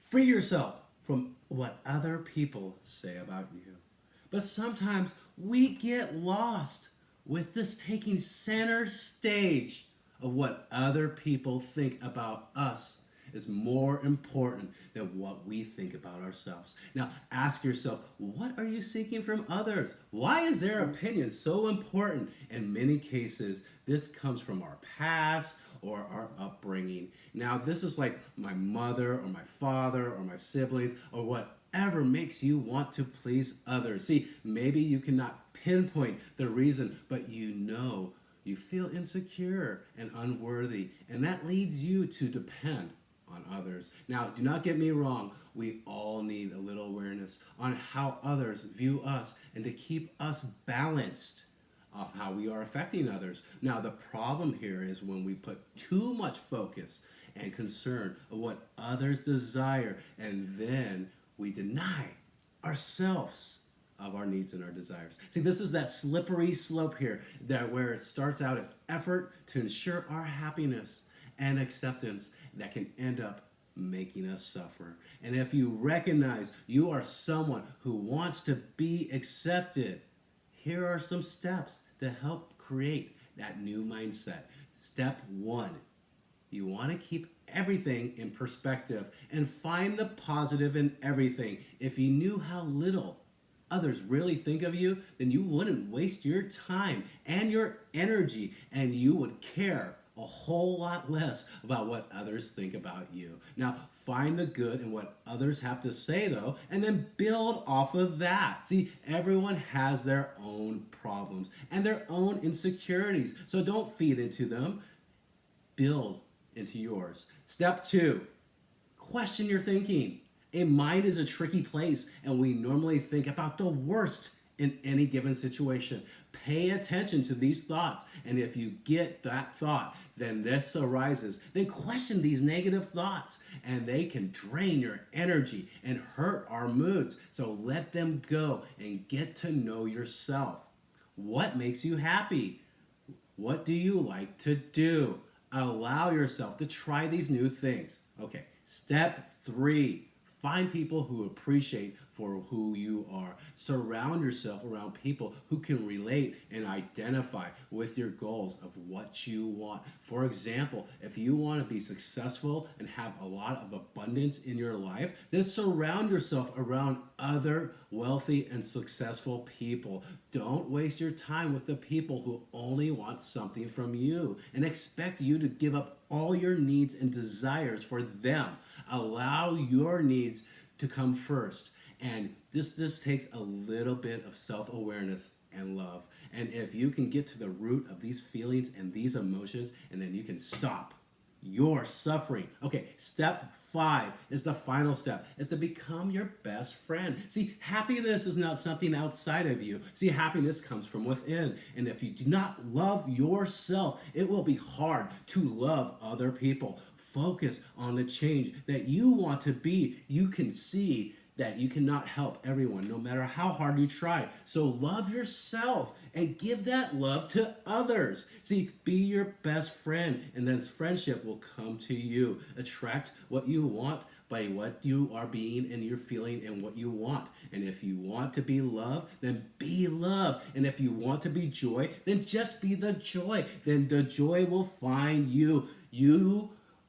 Free yourself from what other people say about you. But sometimes we get lost with this taking center stage of what other people think about us is more important than what we think about ourselves. Now, ask yourself, what are you seeking from others? Why is their opinion so important? In many cases, this comes from our past or our upbringing. Now, this is like my mother or my father or my siblings or whatever makes you want to please others. See, maybe you cannot pinpoint the reason, but you feel insecure and unworthy, and that leads you to depend on others. Now, do not get me wrong, we all need a little awareness on how others view us and to keep us balanced of how we are affecting others. Now, the problem here is when we put too much focus and concern of what others desire, and then we deny ourselves of our needs and our desires. See, this is that slippery slope here, that where it starts out as effort to ensure our happiness and acceptance that can end up making us suffer. And if you recognize you are someone who wants to be accepted, here are some steps to help create that new mindset. Step one, you want to keep everything in perspective and find the positive in everything. If you knew how little others really think of you, then you wouldn't waste your time and your energy, and you would care a whole lot less about what others think about you. Now, find the good in what others have to say, though, and then build off of that. See, everyone has their own problems and their own insecurities, so don't feed into them. Build into yours. Step two, question your thinking. A mind is a tricky place, and we normally think about the worst in any given situation. Pay attention to these thoughts, and if you get that thought, then this arises, then question these negative thoughts, and they can drain your energy and hurt our moods. So let them go and get to know yourself. What makes you happy? What do you like to do? Allow yourself to try these new things. Okay, step three. Find people who appreciate for who you are. Surround yourself around people who can relate and identify with your goals of what you want. For example, if you want to be successful and have a lot of abundance in your life, then surround yourself around other wealthy and successful people. Don't waste your time with the people who only want something from you and expect you to give up all your needs and desires for them. Allow your needs to come first. And this takes a little bit of self-awareness and love. And if you can get to the root of these feelings and these emotions, and then you can stop your suffering. Okay, step five is the final step, is to become your best friend. See, happiness is not something outside of you. See, happiness comes from within. And if you do not love yourself, it will be hard to love other people. Focus on the change that you want to be. You can see that you cannot help everyone, no matter how hard you try. So love yourself and give that love to others. See, be your best friend, and then friendship will come to you. Attract what you want by what you are being and you're feeling and what you want. And if you want to be love, then be love. And if you want to be joy, then just be the joy. Then the joy will find you.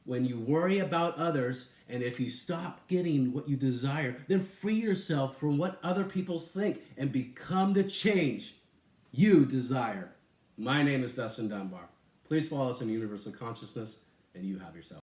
When you worry about others, and if you stop getting what you desire, then free yourself from what other people think and become the change you desire. My name is Dustin Dunbar. Please follow us in Universal Consciousness, and you have yourself